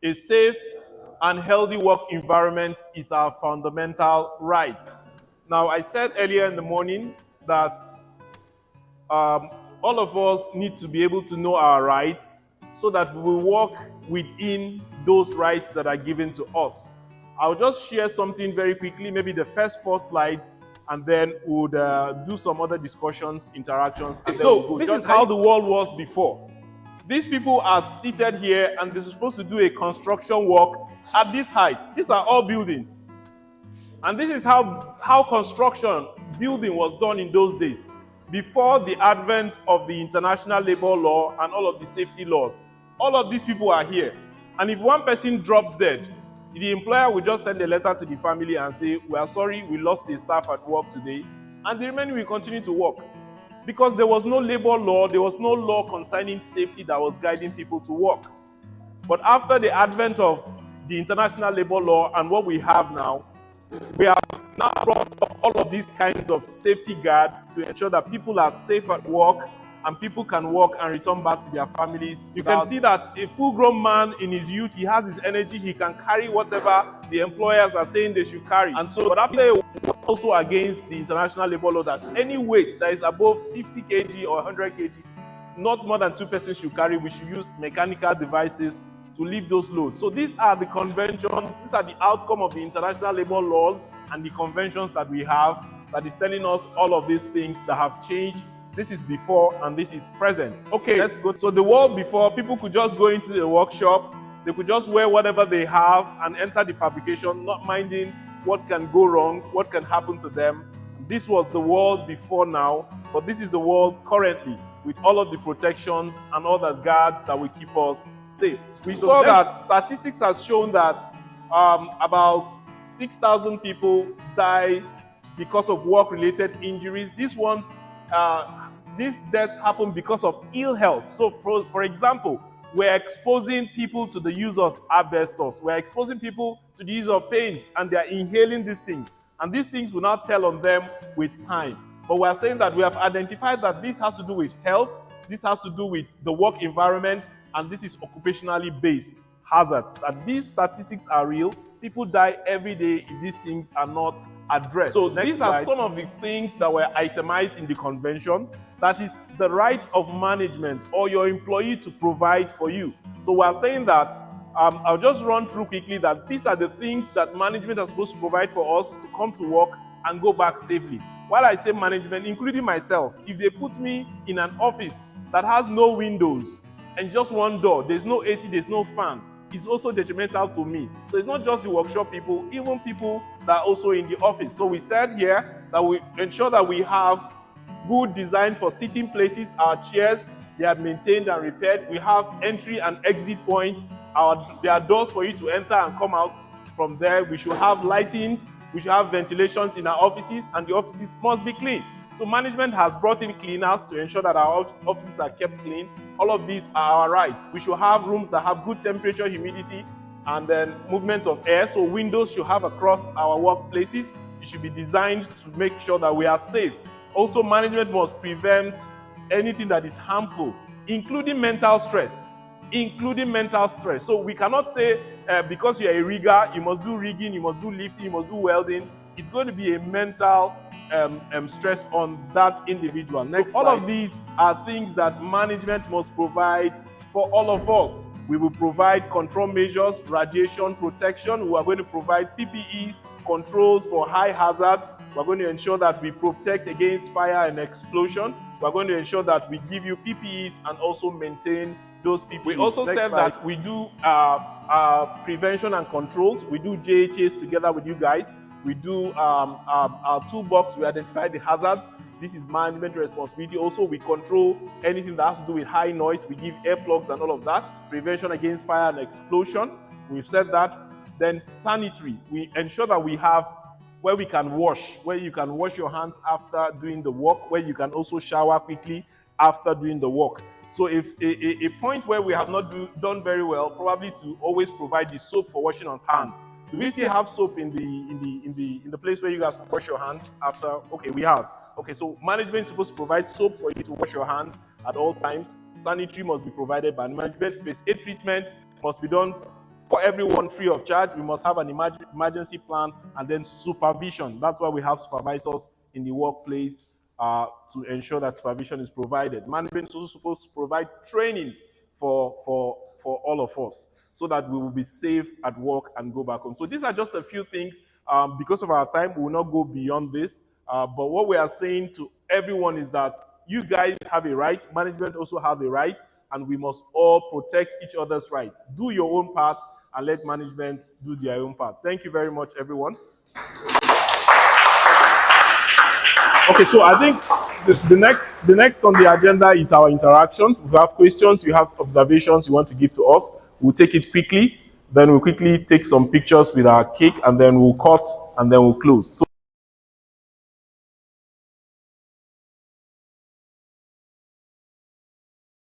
A safe and healthy work environment is our fundamental right. Now, I said earlier in the morning that all of us need to be able to know our rights so that we will walk within those rights that are given to us. I'll just share something very quickly, maybe the first 4 slides, and then we'll do some other discussions, interactions, and then we'll go. This is how the world was before. These people are seated here and they're supposed to do a construction work at this height. These are all buildings. And this is how construction, building was done in those days, before the advent of the international labor law and all of the safety laws. All of these people are here. And if one person drops dead, the employer will just send a letter to the family and say, we are sorry, we lost a staff at work today, and the remaining will continue to work. Because there was no labor law, there was no law concerning safety that was guiding people to work. But after the advent of the international labor law and what we have now, we have now brought up all of these kinds of safety guards to ensure that people are safe at work and people can work and return back to their families. You can see that a full-grown man in his youth, he has his energy, he can carry whatever the employers are saying they should carry. And so, but after it was also against the international labor law that any weight that is above 50 kg or 100 kg, not more than 2 persons should carry. We should use mechanical devices to lift those loads. So these are the conventions, these are the outcome of the international labor laws and the conventions that we have that is telling us all of these things that have changed. This is before and this is present. Okay, let's go. So the world before, people could just go into the workshop, they could just wear whatever they have and enter the fabrication, not minding what can go wrong, what can happen to them. This was the world before now, but this is the world currently, with all of the protections and all the guards that will keep us safe. We saw that statistics has shown that about 6,000 people die because of work-related injuries. These deaths happen because of ill health. So, for example, we're exposing people to the use of asbestos. We're exposing people to the use of paints, and they're inhaling these things. And these things will not tell on them with time. But we're saying that we have identified that this has to do with health, this has to do with the work environment, and this is occupationally based hazards. That these statistics are real. People die every day if these things are not addressed. So these are some of the things that were itemized in the convention. That is the right of management or your employee to provide for you. So we're saying that, I'll just run through quickly that these are the things that management are supposed to provide for us to come to work and go back safely. While I say management, including myself, if they put me in an office that has no windows and just one door, there's no AC, there's no fan, it's also detrimental to me. So it's not just the workshop people, even people that are also in the office. So we said here that we ensure that we have good design for sitting places. Our chairs, they are maintained and repaired. We have entry and exit points. There are doors for you to enter and come out from there. We should have lightings. We should have ventilations in our offices, and the offices must be clean. So management has brought in cleaners to ensure that our offices are kept clean. All of these are our rights. We should have rooms that have good temperature, humidity, and then movement of air. So windows should have across our workplaces. It should be designed to make sure that we are safe. Also, management must prevent anything that is harmful, including mental stress. So we cannot say because you're a rigger, you must do rigging, you must do lifting, you must do welding. It's going to be a mental stress on that individual. Next, all of these are things that management must provide for all of us. We will provide control measures, radiation protection. We are going to provide PPEs, controls for high hazards. We are going to ensure that we protect against fire and explosion. We are going to ensure that we give you PPEs and also maintain those PPEs. We also said that we do prevention and controls. We do JHAs together with you guys. We do our toolbox. We identify the hazards. This is management responsibility. Also, we control anything that has to do with high noise. We give earplugs and all of that. Prevention against fire and explosion. We've said that. Then sanitary. We ensure that we have where we can wash, where you can wash your hands after doing the work, where you can also shower quickly after doing the work. So if a point where we have not done very well, probably to always provide the soap for washing of hands. Do we still have soap in the place where you guys wash your hands after? Okay, we have. Okay, so management is supposed to provide soap for you to wash your hands at all times. Sanitary must be provided by management. First aid treatment must be done for everyone free of charge. We must have an emergency plan and then supervision. That's why we have supervisors in the workplace to ensure that supervision is provided. Management is also supposed to provide trainings for all of us so that we will be safe at work and go back home. So these are just a few things. Because of our time, we will not go beyond this. But what we are saying to everyone is that you guys have a right, management also have a right, and we must all protect each other's rights. Do your own part and let management do their own part. Thank you very much, everyone. Okay, so I think the next on the agenda is our interactions. We have questions, we have observations you want to give to us. We'll take it quickly, then we'll quickly take some pictures with our cake, and then we'll cut, and then we'll close. So